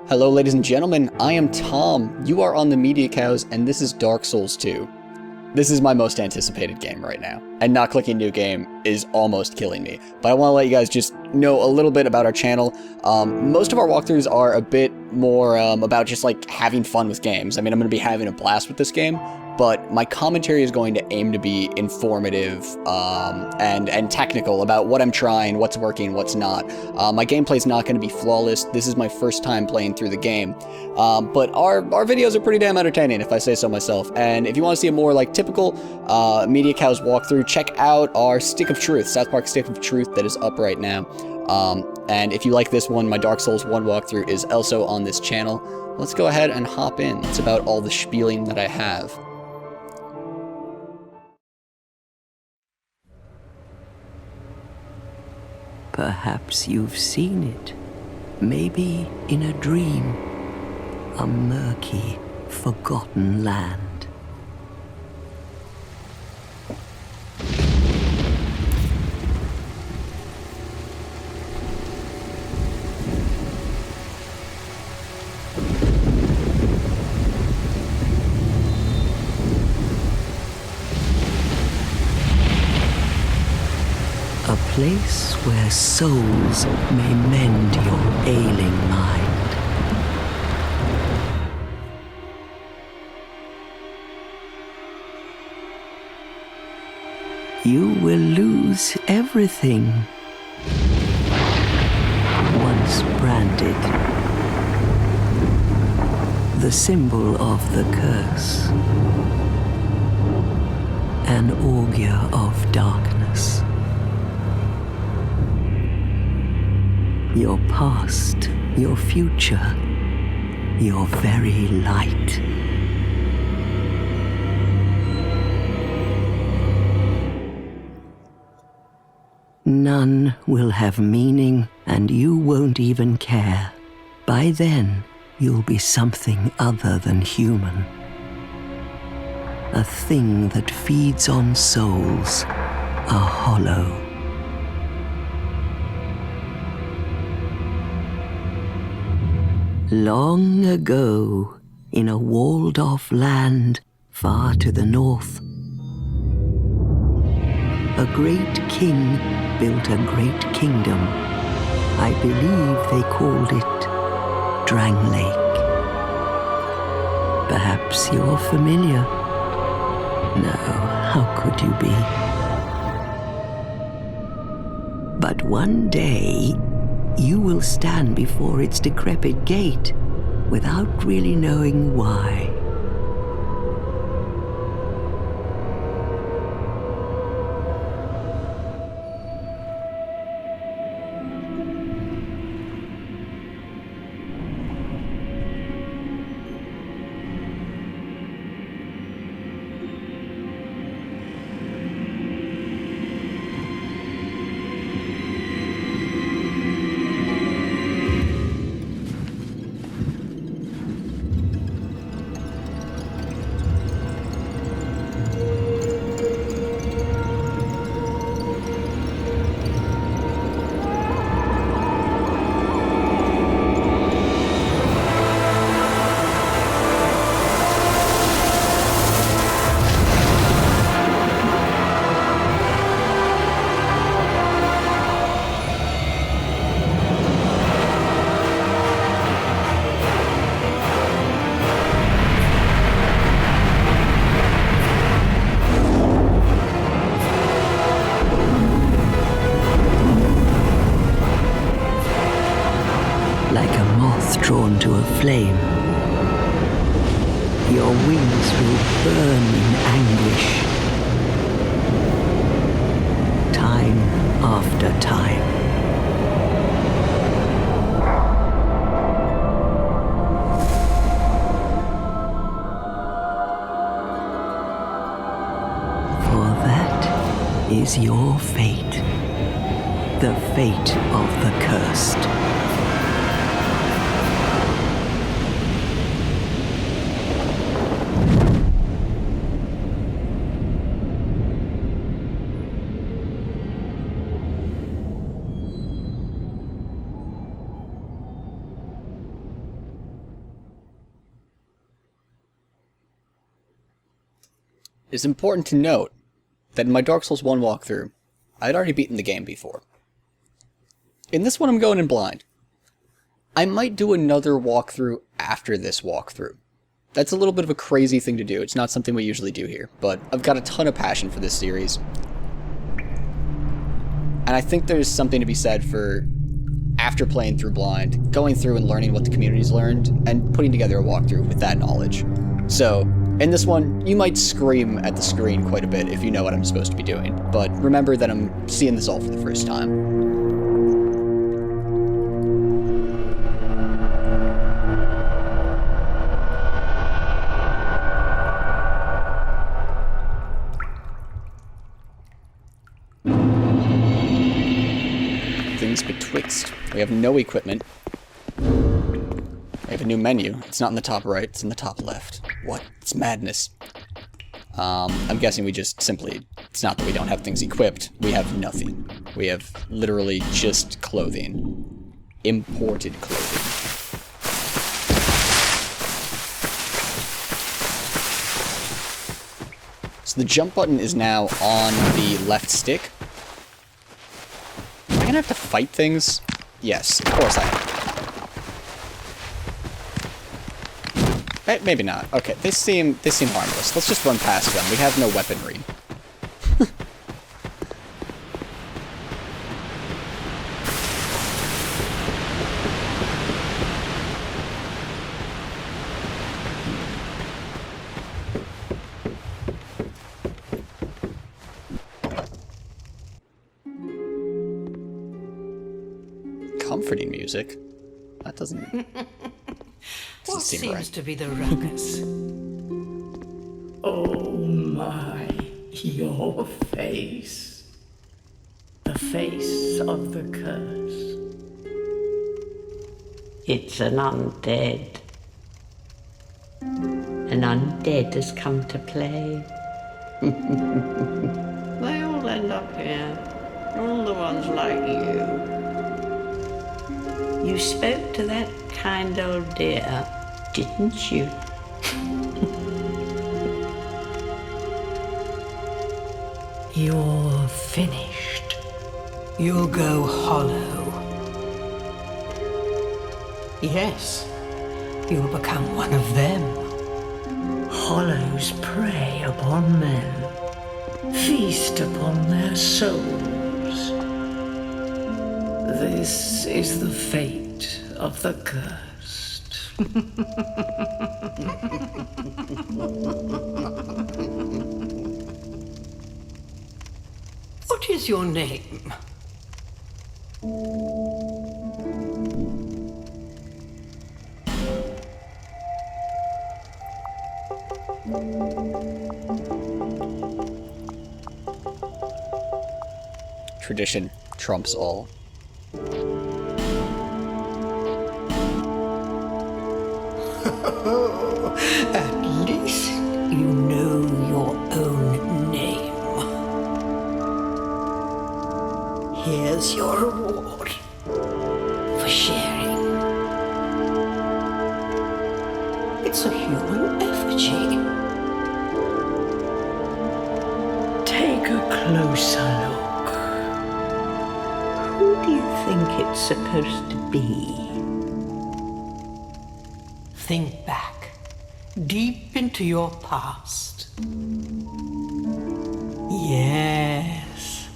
Hello ladies and gentlemen, I am Tom, you are on TheMediacows, and this is Dark Souls 2. This is my most anticipated game right now, and not clicking new game is almost killing me. But I want to let you guys just know a little bit about our channel. Most of our walkthroughs are a bit more about just like having fun with games. I mean, I'm going to be having a blast with this game, but my commentary is going to aim to be informative and technical about what I'm trying, what's working, what's not. My gameplay's not going to be flawless. This is my first time playing through the game, but our videos are pretty damn entertaining, if I say so myself. And if you want to see a more like typical MediaCows walkthrough, check out our Stick of Truth, South Park Stick of Truth, that is up right now. And if you like this one, my Dark Souls 1 walkthrough is also on this channel. Let's go ahead and hop in. It's about all the spieling that I have. Perhaps you've seen it, maybe in a dream, a murky, forgotten land. A place where souls may mend your ailing mind. You will lose everything once branded. The symbol of the curse. An augur of darkness. Your past, your future, your very light. None will have meaning, and you won't even care. By then, you'll be something other than human. A thing that feeds on souls, a hollow. Long ago, in a walled-off land far to the north, a great king built a great kingdom. I believe they called it Drang Lake. Perhaps you're familiar. No, how could you be? But one day, you will stand before its decrepit gate without really knowing why. Drawn to a flame. Your wings will burn in anguish. Time after time. For that is your fate. The fate of the cursed. it's important to note that in my Dark Souls 1 walkthrough, I'd already beaten the game before. In this one, I'm going in blind. I might do another walkthrough after this walkthrough. That's a little bit of a crazy thing to do. It's not something we usually do here, but I've got a ton of passion for this series. And I think there's something to be said for, after playing through blind, going through and learning what the community's learned, and putting together a walkthrough with that knowledge. So, in this one, you might scream at the screen quite a bit if you know what I'm supposed to be doing, but remember that I'm seeing this all for the first time. Things Betwixt. We have no equipment. We have a new menu. It's not in the top right, it's in the top left. What? It's madness. I'm guessing we just simply... It's not that we don't have things equipped. We have nothing. We have literally just clothing. Imported clothing. So the jump button is now on the left stick. Am I gonna have to fight things? Yes, of course I am. Maybe not. Okay, they seem harmless. Let's just run past them. We have no weaponry. Comforting music? That doesn't What seem seems right. to be the ruckus? Oh my, your face. The face of the curse. It's an undead. An undead has come to play. They all end up here. All the ones like you. You spoke to that kind old dear, didn't you? You're finished. You'll go hollow. Yes, you'll become one of them. Hollows prey upon men, feast upon their souls. This is the fate of the cursed. What is your name? Tradition trumps all. At least you know your own name. Here's your reward for sharing. It's a human effigy. Take a closer look. Who do you think it's supposed to be? Think back, deep into your past. Yes,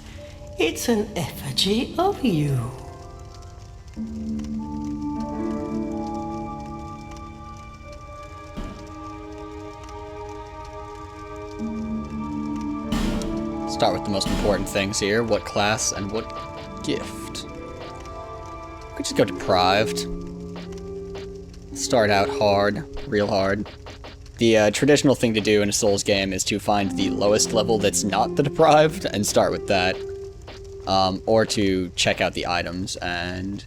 it's an effigy of you. Start with the most important things here. What class and what gift? We could just go deprived. Start out hard, real hard. The traditional thing to do in a Souls game is to find the lowest level that's not the deprived and start with that. Or to check out the items and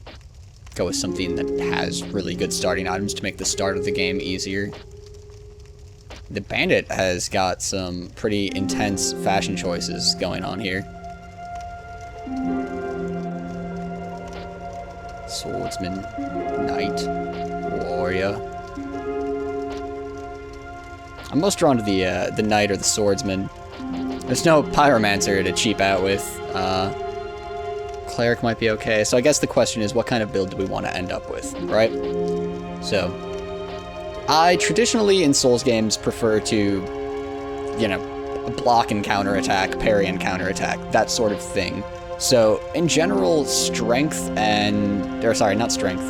go with something that has really good starting items to make the start of the game easier. The bandit has got some pretty intense fashion choices going on here. Swordsman, knight, warrior. I'm most drawn to the knight or the swordsman. There's no pyromancer to cheap out with. Cleric might be okay. So I guess the question is, what kind of build do we want to end up with, right? So, I traditionally in Souls games prefer to, you know, block and counterattack, parry and counterattack, that sort of thing. So, in general, strength and... or sorry, not strength.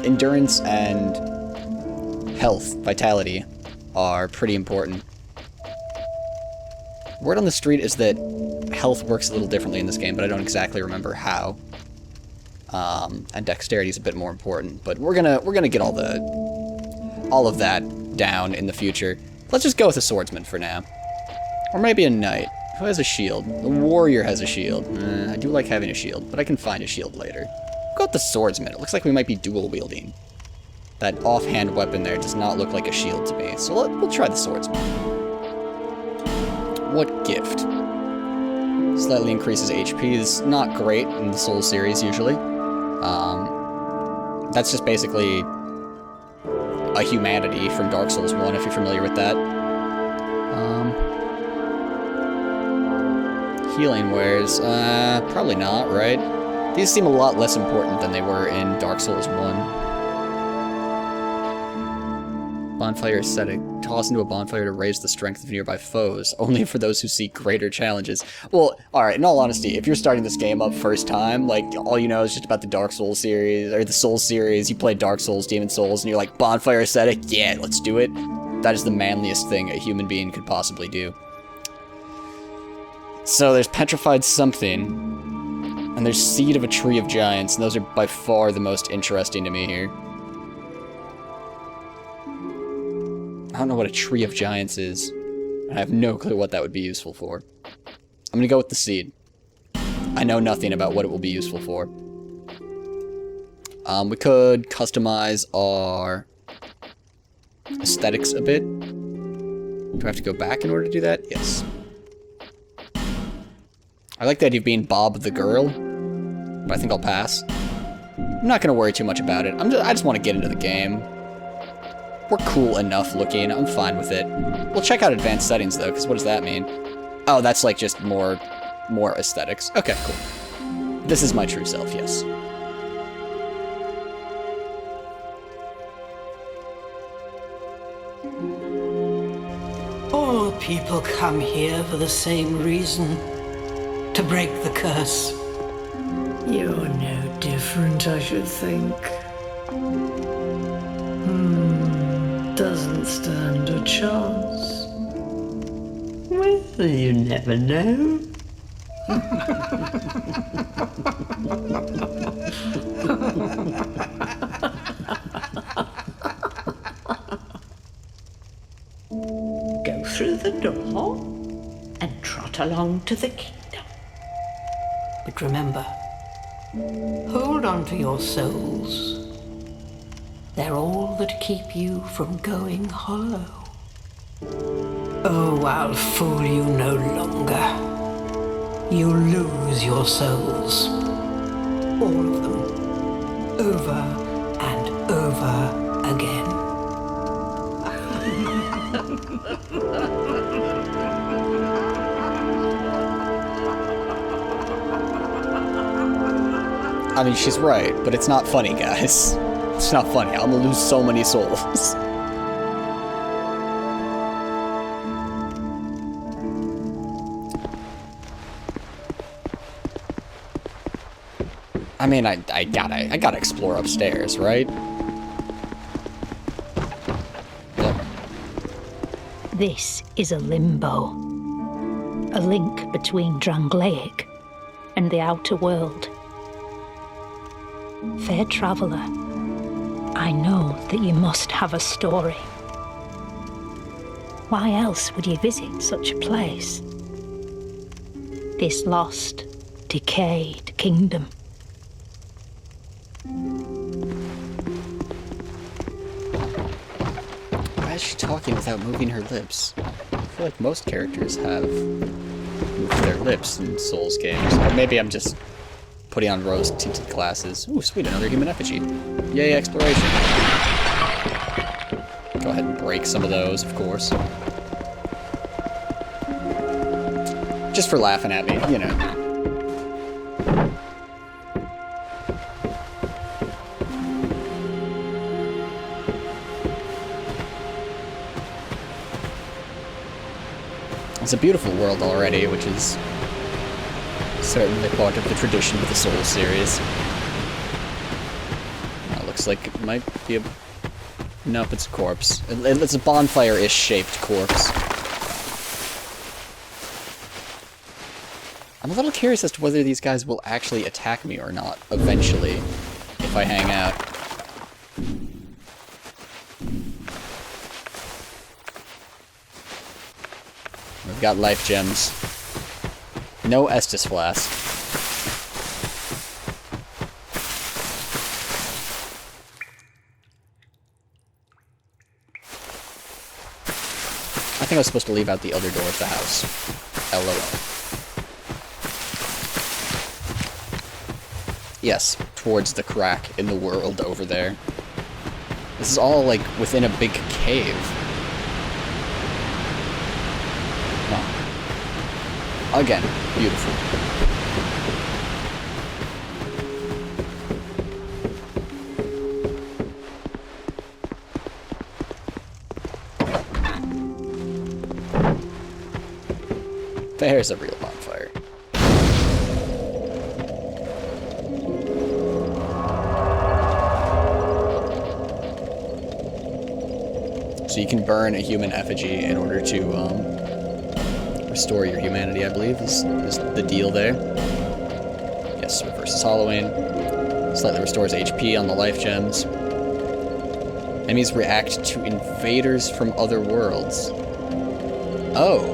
Endurance and health, vitality, are pretty important. Word on the street is that health works a little differently in this game, but I don't exactly remember how. And dexterity is a bit more important, but we're gonna get all of that down in the future. Let's just go with a swordsman for now. Or maybe a knight. Who has a shield? The warrior has a shield. I do like having a shield, but I can find a shield later. Go with the swordsman. It looks like we might be dual wielding. That offhand weapon there does not look like a shield to me, so we'll try the swordsman. What gift? Slightly increases HP. This is not great in the Souls series usually. That's just basically a humanity from Dark Souls 1, if you're familiar with that. Healing wares, probably not, right? These seem a lot less important than they were in Dark Souls 1. Bonfire ascetic. Toss into a bonfire to raise the strength of nearby foes, only for those who seek greater challenges. Well, alright, in all honesty, if you're starting this game up first time, like, all you know is just about the Dark Souls series, or the Souls series, you played Dark Souls, Demon Souls, and you're like, bonfire ascetic, yeah, let's do it. That is the manliest thing a human being could possibly do. So there's petrified something, and there's seed of a tree of giants, and those are by far the most interesting to me here. I don't know what a tree of giants is. I have no clue what that would be useful for. I'm gonna go with the seed. I know nothing about what it will be useful for. We could customize our aesthetics a bit. Do I have to go back in order to do that? Yes. I like the idea of being Bob the girl, but I think I'll pass. I'm not gonna worry too much about it. I just want to get into the game. We're cool enough looking. I'm fine with it. We'll check out advanced settings though, because what does that mean? Oh, that's like just more aesthetics. Okay, cool. This is my true self, yes. All people come here for the same reason. To break the curse. You're no different, I should think. Doesn't stand a chance. Well, you never know. Go through the door and trot along to the kingdom. But remember, hold on to your souls. They're all that keep you from going hollow. Oh, I'll fool you no longer. You lose your souls. All of them. Over and over again. I mean, she's right, but it's not funny, guys. It's not funny. I'm gonna lose so many souls. I mean, I gotta explore upstairs, right? Yep. This is a limbo. A link between Drangleic and the outer world. Fair traveller, I know that you must have a story. Why else would you visit such a place? This lost, decayed kingdom. Why is she talking without moving her lips? I feel like most characters have moved their lips in Souls games. Or maybe I'm just putting on rose-tinted glasses. Ooh, sweet, another human effigy. Yay, exploration. Go ahead and break some of those, of course. Just for laughing at me, you know. It's a beautiful world already, which is certainly part of the tradition of the Souls series. Looks like it might be a... Nope, it's a corpse. It's a bonfire-ish shaped corpse. I'm a little curious as to whether these guys will actually attack me or not, eventually, if I hang out. We've got life gems. No Estus Flask. I think I was supposed to leave out the other door of the house. LOL. Yes, towards the crack in the world over there. This is all, like, within a big cave. Oh. Again, beautiful. There's a real bonfire. So you can burn a human effigy in order to restore your humanity, I believe, is the deal there. Yes, reverses Halloween. Slightly restores HP on the life gems. Enemies react to invaders from other worlds. Oh.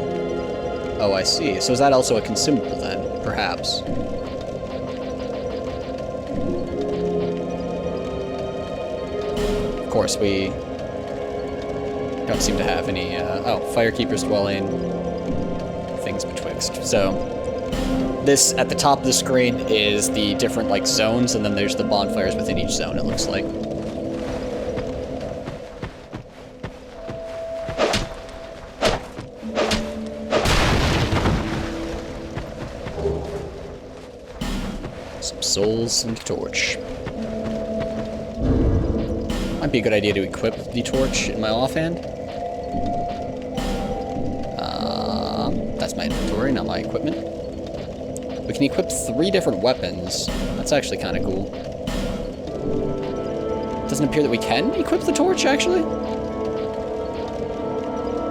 Oh, I see. So is that also a consumable then? Perhaps. Of course, we don't seem to have any, oh, Firekeeper's Dwelling, things betwixt. So, this, at the top of the screen, is the different, like, zones, and then there's the bonfires within each zone, it looks like. Souls and torch. Might be a good idea to equip the torch in my offhand. That's my inventory, not my equipment. We can equip 3 different weapons. That's actually kind of cool. It doesn't appear that we can equip the torch, actually.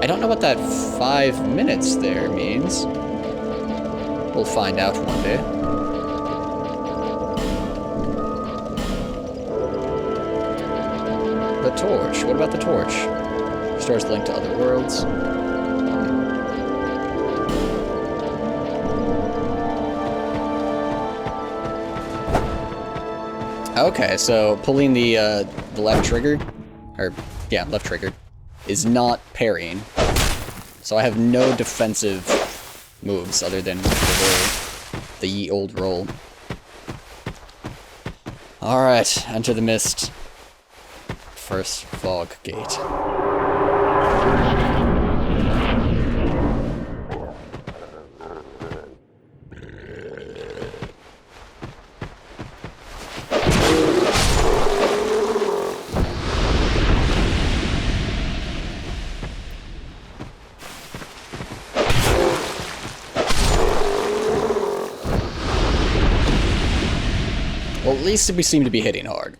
I don't know what that 5 minutes there means. We'll find out one day. The torch. What about the torch? Restores the link to other worlds. Okay, so pulling the left trigger, or yeah, left trigger, is not parrying. So I have no defensive moves other than the ye old roll. All right, enter the mist. First fog gate. Well, at least we seem to be hitting hard.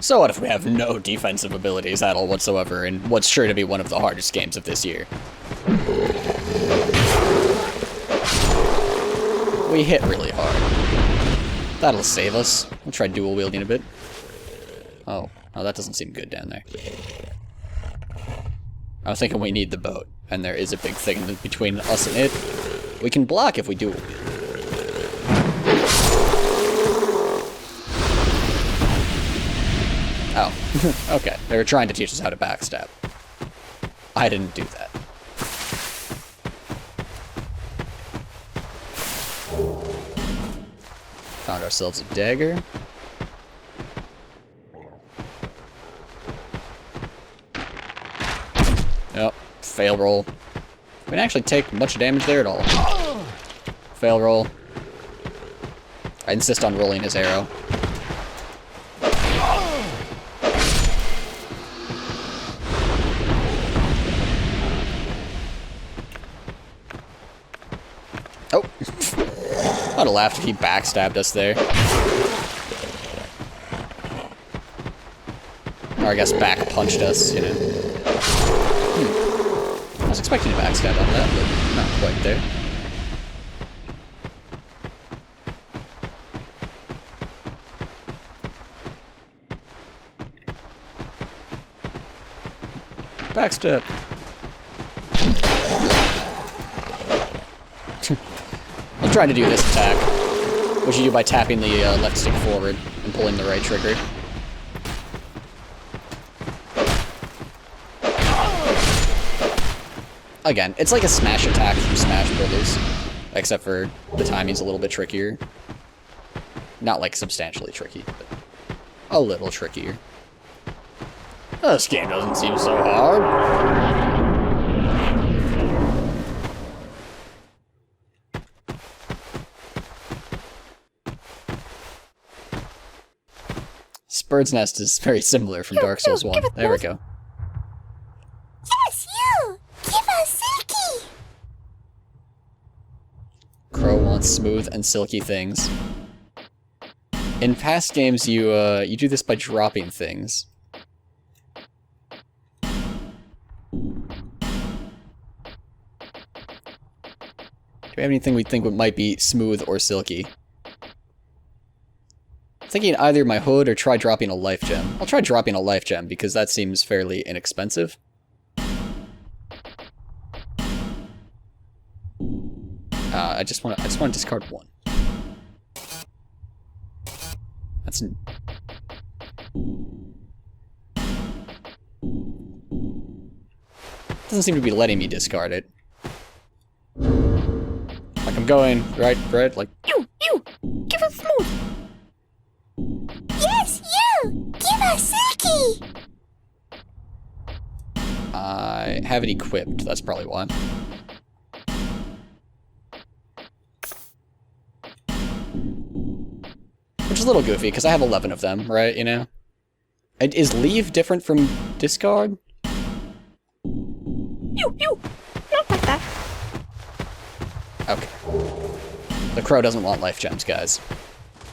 So what if we have no defensive abilities at all whatsoever in what's sure to be one of the hardest games of this year? We hit really hard. That'll save us. We'll try dual wielding a bit. Oh, that doesn't seem good down there. I was thinking we need the boat, and there is a big thing between us and it. We can block if we dual wield. Oh, okay. They were trying to teach us how to backstab. I didn't do that. Found ourselves a dagger. Oh, fail roll. We didn't actually take much damage there at all. Fail roll. I insist on rolling his arrow. Oh. I'd have laughed if he backstabbed us there. Or I guess back punched us, you know. I was expecting a backstab on that, but not quite there. Backstab. I'm trying to do this attack, which you do by tapping the left stick forward and pulling the right trigger. Again, it's like a smash attack from Smash Brothers, except for the timing's a little bit trickier. Not like substantially tricky, but a little trickier. This game doesn't seem so hard. Bird's Nest is very similar from Dark Souls 1. There we go. Yes, you! Give us Silky! Crow wants smooth and silky things. In past games, you do this by dropping things. Do we have anything we think might be smooth or silky? I'm thinking either my hood or try dropping a life gem. I'll try dropping a life gem because that seems fairly inexpensive. I just want to discard one. That's doesn't seem to be letting me discard it. Like I'm going right, like You! Give us smooth! Yes, you! Give us Silky! I have it equipped. That's probably why. Which is a little goofy, because I have 11 of them, right, you know? And is leave different from discard? You! Not like that. Okay. The crow doesn't want life gems, guys.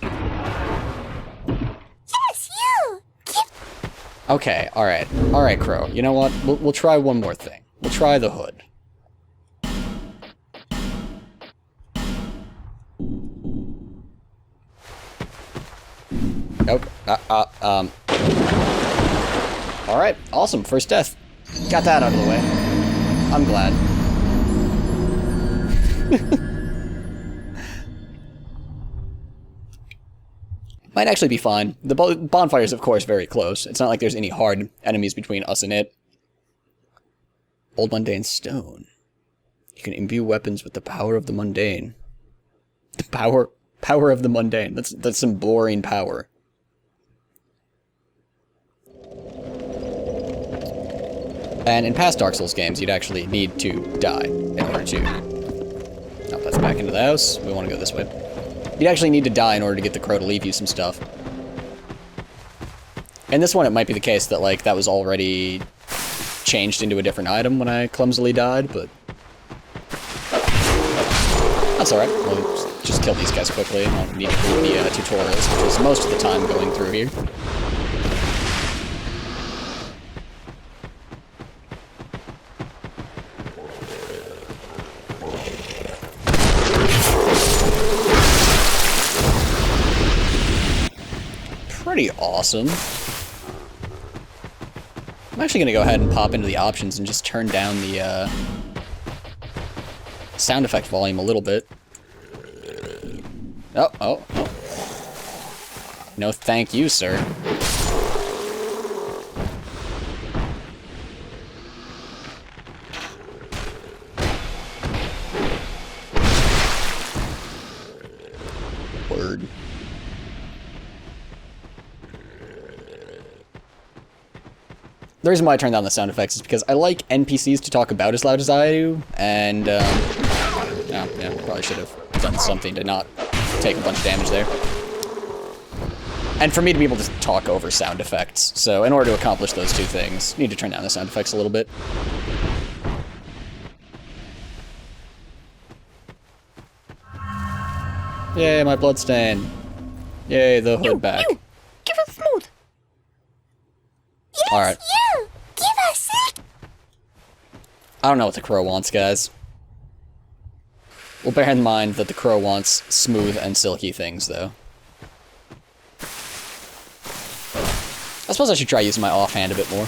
Yes, you! Give... Okay, alright. Alright, crow. You know what? We'll try one more thing. We'll try the hood. Okay. Alright, awesome. First death. Got that out of the way. I'm glad. Might actually be fine. The bonfire is, of course, very close. It's not like there's any hard enemies between us and it. Old Mundane Stone. You can imbue weapons with the power of the mundane. The power of the mundane. That's some boring power. And in past Dark Souls games, you'd actually need to die in order to... Oh, that's back into the house. We want to go this way. You'd actually need to die in order to get the crow to leave you some stuff. In this one, it might be the case that, like, that was already changed into a different item when I clumsily died, but... That's alright. We'll just kill these guys quickly. I don't need to do any tutorials, which is most of the time going through here. Pretty awesome. I'm actually going to go ahead and pop into the options and just turn down the sound effect volume a little bit. Oh. No thank you, sir. Word. The reason why I turned down the sound effects is because I like NPCs to talk about as loud as I do, and, yeah, probably should have. have done something to not take a bunch of damage there. And for me to be able to talk over sound effects. So in order to accomplish those two things, you need to turn down the sound effects a little bit. Yay, my bloodstain. Yay, the hood back. You! Give us smooth! Yes, Alright. you! Give us silky! I don't know what the crow wants, guys. We'll bear in mind that the crow wants smooth and silky things, though. I suppose I should try using my offhand a bit more.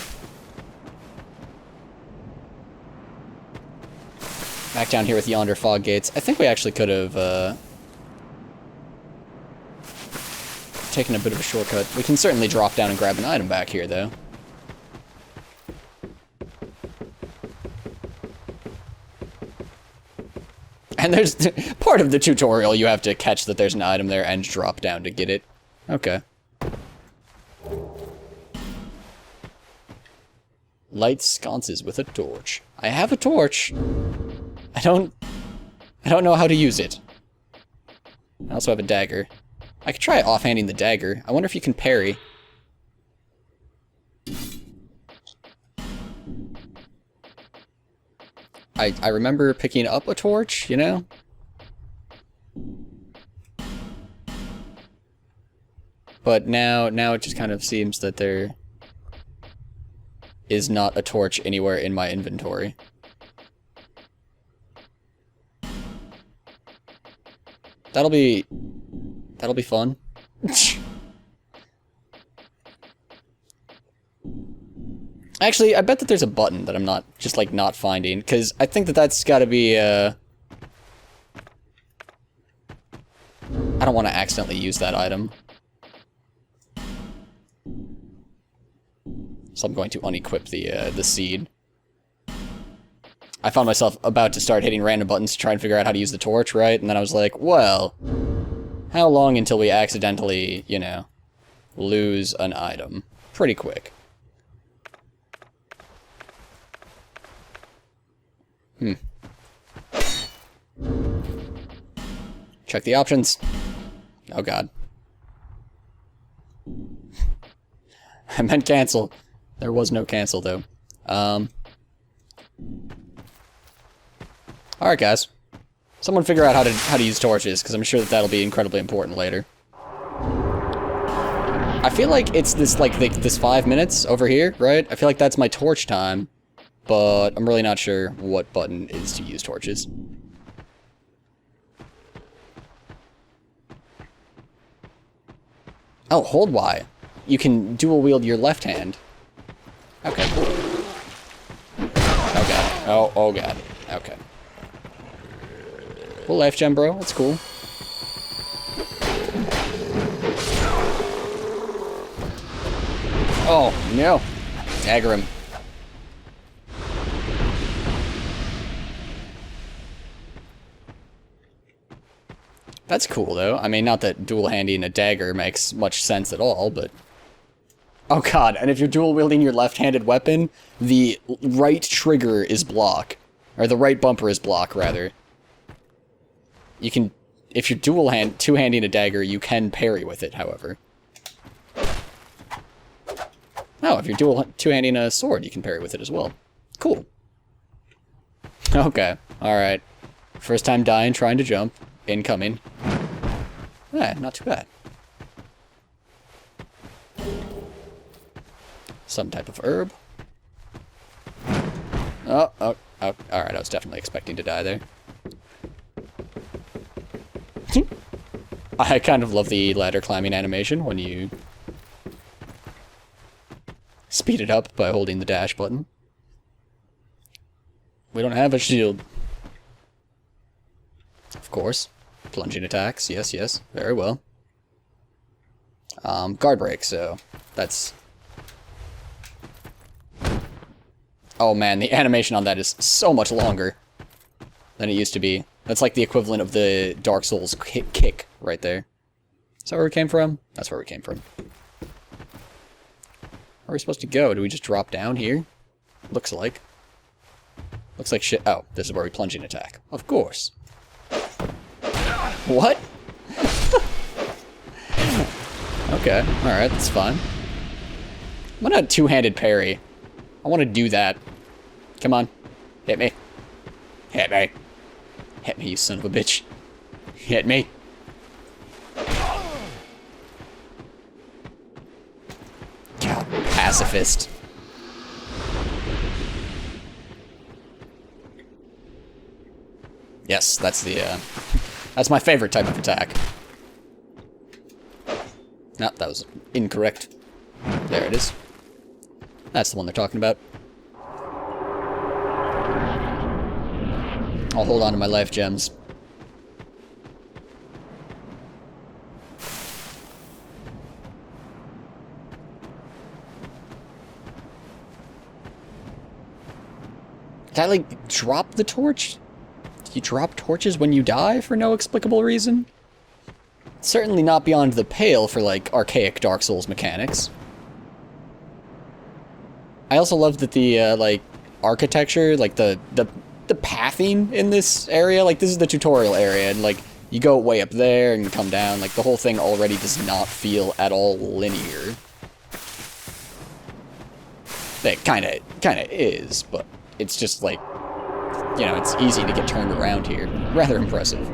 Back down here with yonder fog gates. I think we actually could have, taken a bit of a shortcut. We can certainly drop down and grab an item back here, though. And there's part of the tutorial you have to catch that there's an item there and drop down to get it. Okay. Light sconces with a torch. I have a torch. I don't know how to use it. I also have a dagger. I could try offhanding the dagger. I wonder if you can parry. I remember picking up a torch, you know? But now it just kind of seems that there is not a torch anywhere in my inventory. That'll be fun. Actually, I bet that there's a button that I'm not, just like, not finding, because I think that that's gotta be, I don't want to accidentally use that item. So I'm going to unequip the seed. I found myself about to start hitting random buttons to try and figure out how to use the torch, right? And then I was like, well, how long until we accidentally, you know, lose an item? Pretty quick. Check the options. Oh god. I meant cancel. There was no cancel, though. Alright, guys. Someone figure out how to use torches, because I'm sure that that'll be incredibly important later. I feel like it's this, like, this 5 minutes over here, right? I feel like that's my torch time, but I'm really not sure what button is to use torches. Oh, hold Y. You can dual wield your left hand. Okay. Oh god. Oh god. Okay. Cool life gem, bro. That's cool. Oh, no. Dagger him. That's cool, though. I mean, not that dual-handing a dagger makes much sense at all, but... Oh god, and if you're dual-wielding your left-handed weapon, the right trigger is block. Or the right bumper is block, rather. You can... If you're two-handing a dagger, you can parry with it, however. Oh, if you're two-handing a sword, you can parry with it as well. Cool. Okay, alright. First time dying, trying to jump. Incoming. Yeah, not too bad. Some type of herb. Oh, alright, I was definitely expecting to die there. I kind of love the ladder climbing animation when you speed it up by holding the dash button. We don't have a shield. Of course. Plunging attacks, yes, very well. Guard break, so that's... Oh man, the animation on that is so much longer than it used to be. That's like the equivalent of the Dark Souls kick right there. Is that where we came from? That's where we came from. Where are we supposed to go? Do we just drop down here? Looks like. Looks like shit. Oh, this is where we plunge and attack. Of course. What? Okay, alright, that's fine. I'm gonna two-handed parry. I want to do that. Come on. Hit me. Hit me. Hit me, you son of a bitch. Hit me. God, pacifist. Yes, that's the, that's my favorite type of attack. No, that was incorrect. There it is. That's the one they're talking about. I'll hold on to my life gems. Did I, like, drop the torch? Do you drop torches when you die for no explicable reason? Certainly not beyond the pale for, like, archaic Dark Souls mechanics. I also love that the, like, architecture, like, the pathing in this area, like, this is the tutorial area, and, like, you go way up there and come down, like, the whole thing already does not feel at all linear. It kinda is, but it's just, like, you know, it's easy to get turned around here. Rather impressive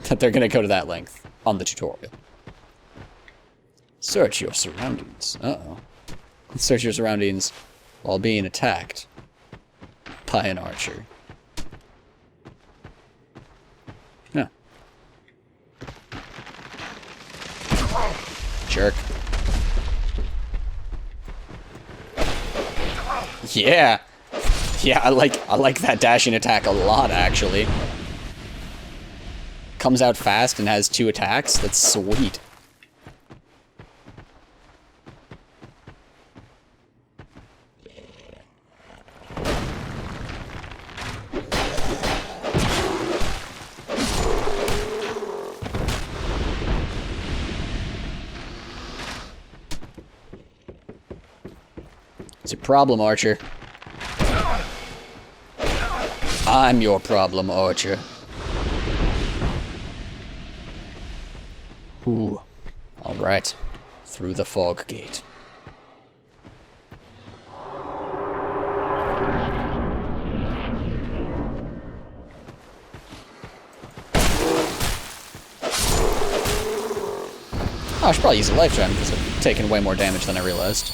that they're gonna go to that length on the tutorial. Search your surroundings. Uh-oh. Search your surroundings while being attacked by an archer. No. Jerk. Yeah. Yeah, I like that dashing attack a lot, actually. Comes out fast and has 2 attacks. That's sweet. What's your problem, Archer? I'm your problem, Archer. Ooh. Alright. Through the fog gate. Oh, I should probably use a life gem because I've taken way more damage than I realized.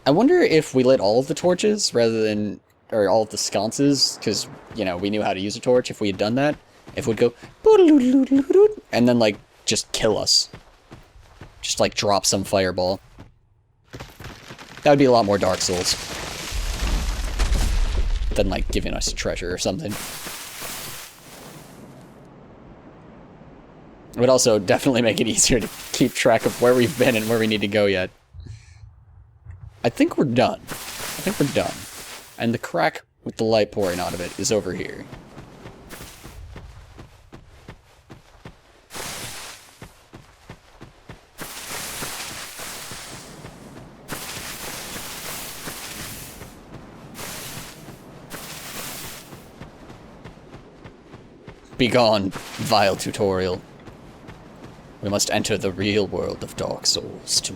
I wonder if we lit all of the torches rather than, or all of the sconces, because, you know, we knew how to use a torch. If we had done that, if it would go, and then, like, just kill us. Just, like, drop some fireball. That would be a lot more Dark Souls than, like, giving us a treasure or something. It would also definitely make it easier to keep track of where we've been and where we need to go yet. I think we're done. I think we're done. And the crack with the light pouring out of it is over here. Begone, vile tutorial. We must enter the real world of Dark Souls 2.